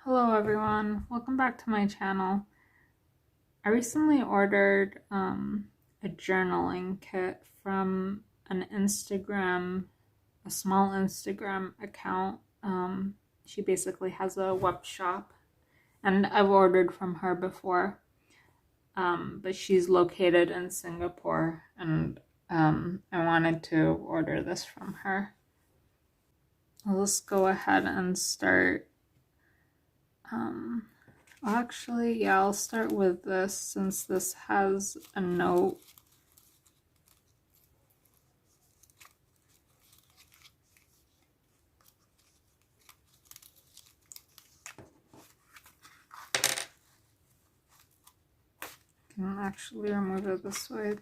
Hello everyone, welcome back to my channel. I recently ordered a journaling kit from an Instagram, a small Instagram account. She basically has a web shop and I've ordered from her before, but she's located in Singapore and I wanted to order this from her. Let's go ahead and start. Actually, yeah, I'll start with this since this has a note. I can actually remove it this way.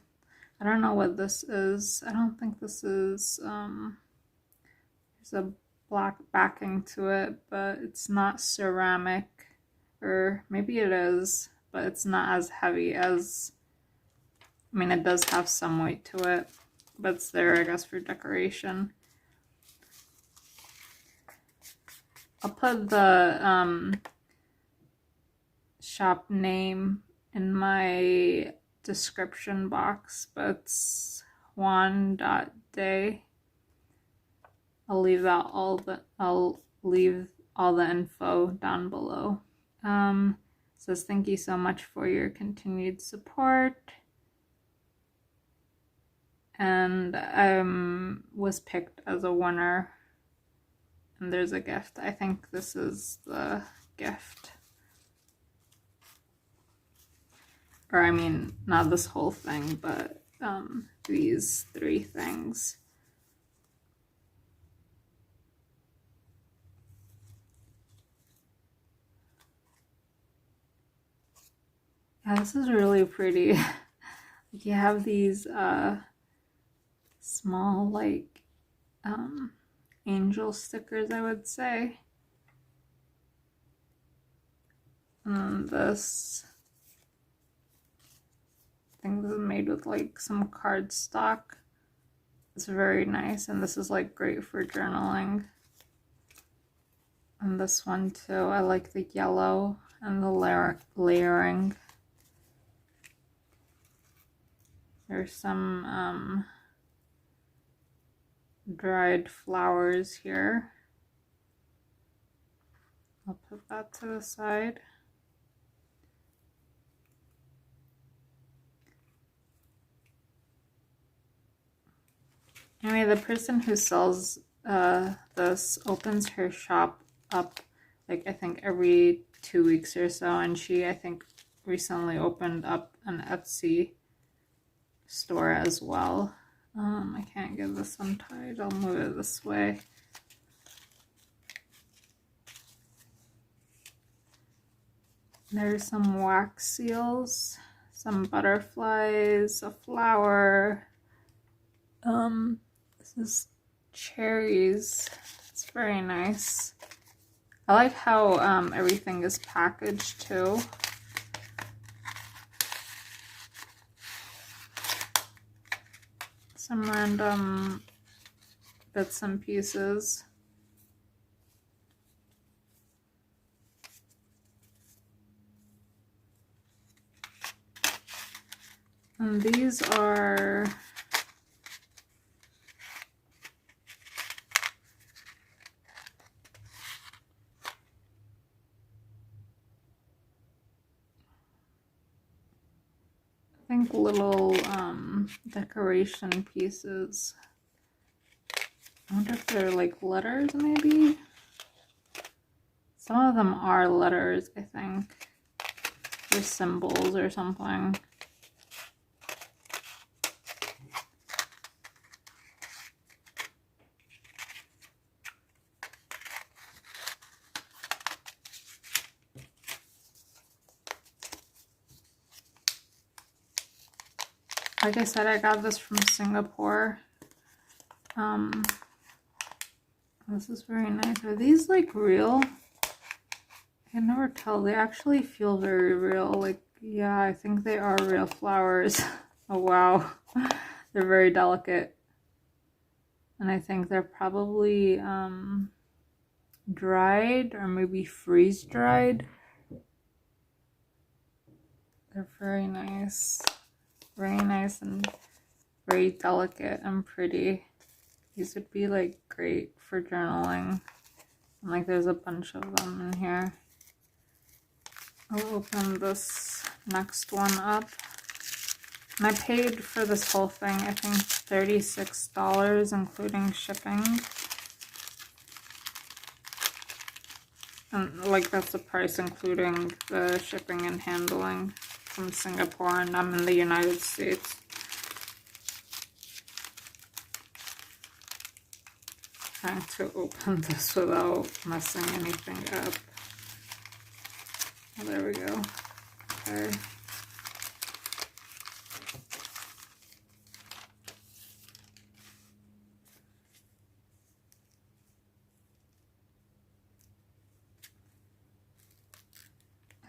I don't know what this is. I don't think this is, there's a black backing to it, but it's not ceramic, or maybe it is, but it's not as heavy as, I mean, it does have some weight to it, but it's there, I guess, for decoration. I'll put the shop name in my description box, but it's juan.day. I'll leave all the info down below. Says thank you so much for your continued support. And I was picked as a winner. And there's a gift. I think this is the gift. Or I mean, not this whole thing, but these 3 things. Yeah, this is really pretty. You have these small, like, angel stickers, I would say. And this, I think this is made with like some cardstock. It's very nice, and this is like great for journaling. And this one too, I like the yellow and the layering. There's some dried flowers here. I'll put that to the side. Anyway, the person who sells this opens her shop up, like, I think every 2 weeks or so, and she, I think, recently opened up an Etsy store as well. I can't get this untied. I'll move it this way. There's some wax seals, some butterflies, a flower. This is cherries. It's very nice. I like how everything is packaged too. Some random bits and pieces. And these are I think little decoration pieces. I wonder if they're like letters, maybe? Some of them are letters, I think. Or symbols or something. Like I said, I got this from Singapore. This is very nice. Are these like real? I can never tell. They actually feel very real. Like, yeah, I think they are real flowers. Oh wow. They're very delicate. And I think they're probably dried or maybe freeze dried. They're very nice and very delicate and pretty. These would be like great for journaling. And like there's a bunch of them in here. I'll open this next one up. And I paid for this whole thing, I think $36, including shipping. And like that's the price including the shipping and handling from Singapore, and I'm in the United States. Trying to open this without messing anything up. Oh, there we go. Okay.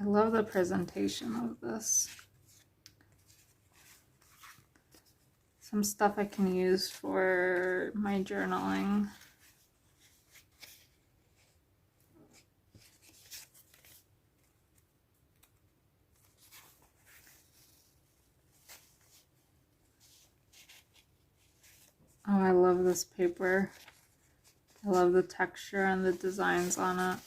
I love the presentation of this. Some stuff I can use for my journaling. Oh, I love this paper. I love the texture and the designs on it.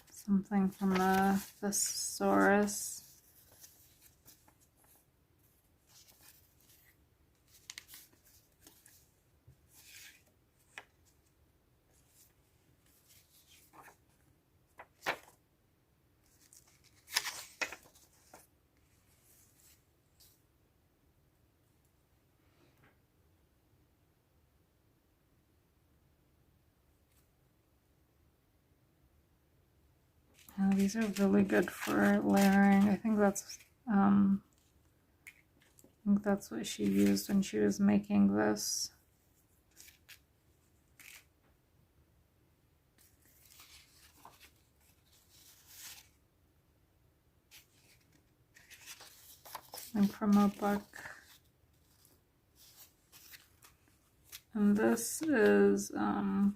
Something from the thesaurus. Oh, these are really good for layering. I think that's what she used when she was making this. And from a book. And this is a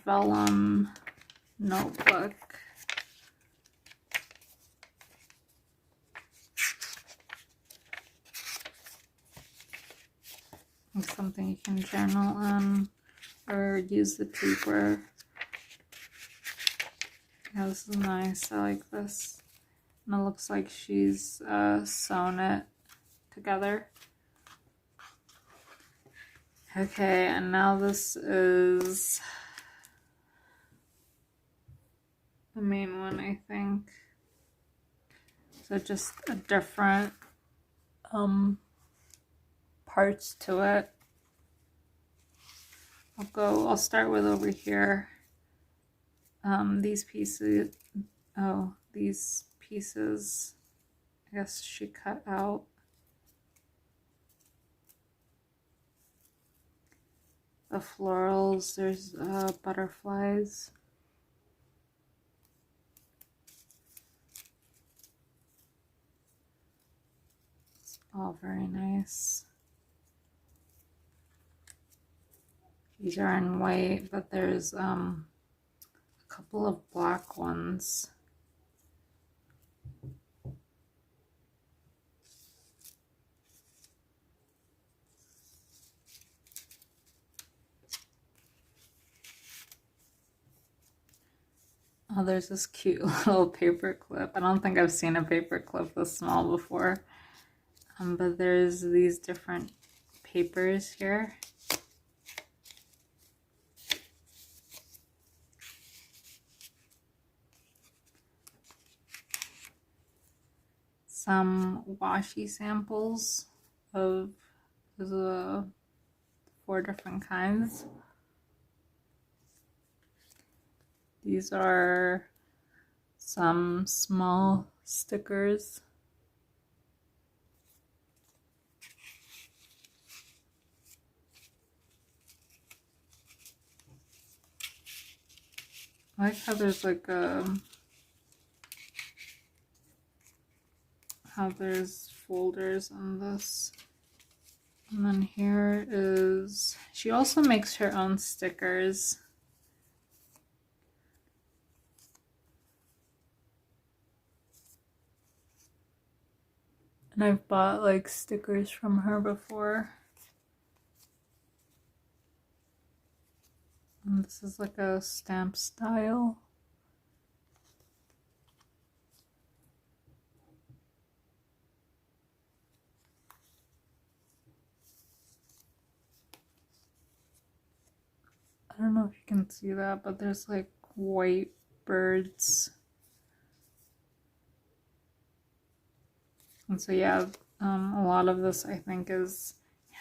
vellum notebook. It's something you can journal on or use the paper. Yeah, this is nice. I like this. And it looks like she's sewn it together. Okay, and now this is the main one, I think. So just a different parts to it. I'll start with over here. These pieces, I guess she cut out. The florals, there's butterflies. It's all very nice. These are in white, but there's a couple of black ones. Oh, there's this cute little paper clip. I don't think I've seen a paper clip this small before. But there's these different papers here. Some washi samples of the 4 different kinds. These are some small stickers. I like how there's like how there's folders on this. And then here is, she also makes her own stickers. And I've bought like stickers from her before. And this is like a stamp style. I don't know if you can see that, but there's like white birds. And so yeah, a lot of this I think is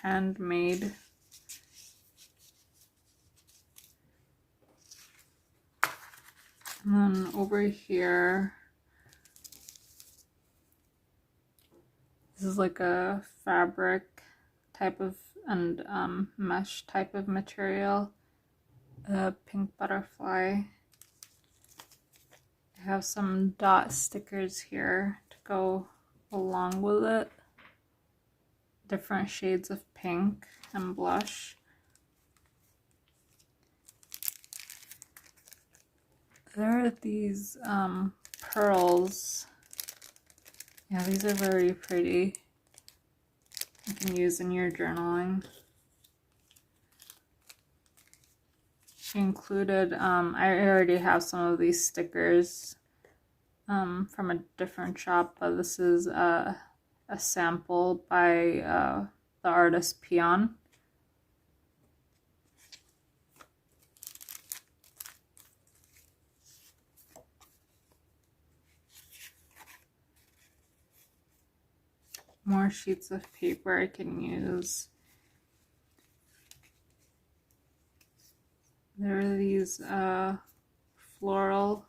handmade. And then over here, this is like a fabric type of, and mesh type of material. A pink butterfly. I have some dot stickers here to go along with it. Different shades of pink and blush. There are these pearls. Yeah, these are very pretty. You can use in your journaling. She included, I already have some of these stickers from a different shop, but this is a sample by the artist Peon. More sheets of paper I can use. There are these floral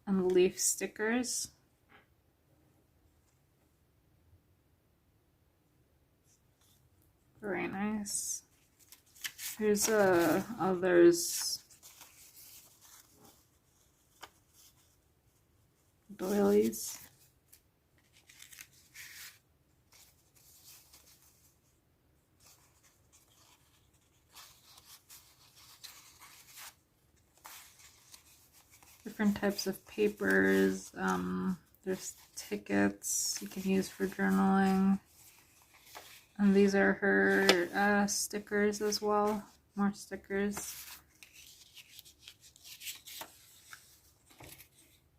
and leaf stickers. Very nice. Here's others. Doilies. Different types of papers. There's tickets you can use for journaling. And these are her stickers as well. More stickers.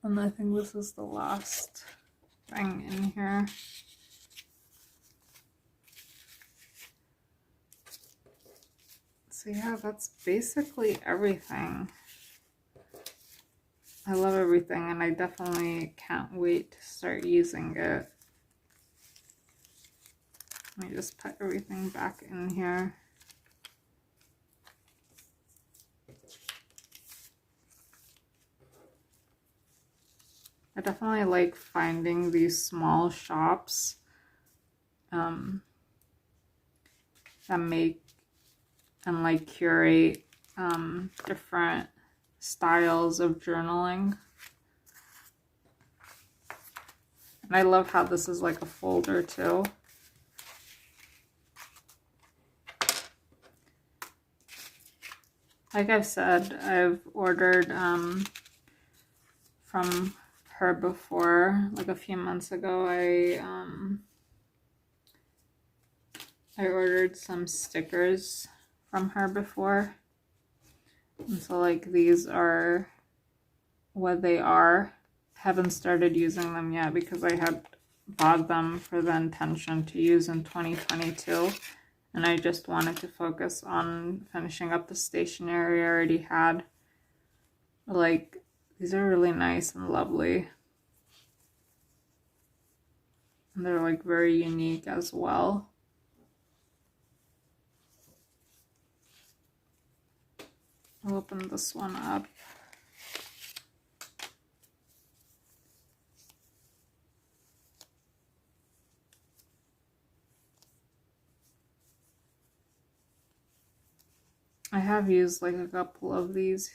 And I think this is the last thing in here. So yeah, that's basically everything. I love everything, and I definitely can't wait to start using it. Let me just put everything back in here. I definitely like finding these small shops that make and like curate different styles of journaling. And I love how this is like a folder too. Like I've said, I've ordered from her before. Like a few months ago, I ordered some stickers from her before. And so like these are what they are. Haven't started using them yet because I had bought them for the intention to use in 2022. And I just wanted to focus on finishing up the stationery I already had. Like, these are really nice and lovely. And they're like very unique as well. I'll open this one up. I have used like a couple of these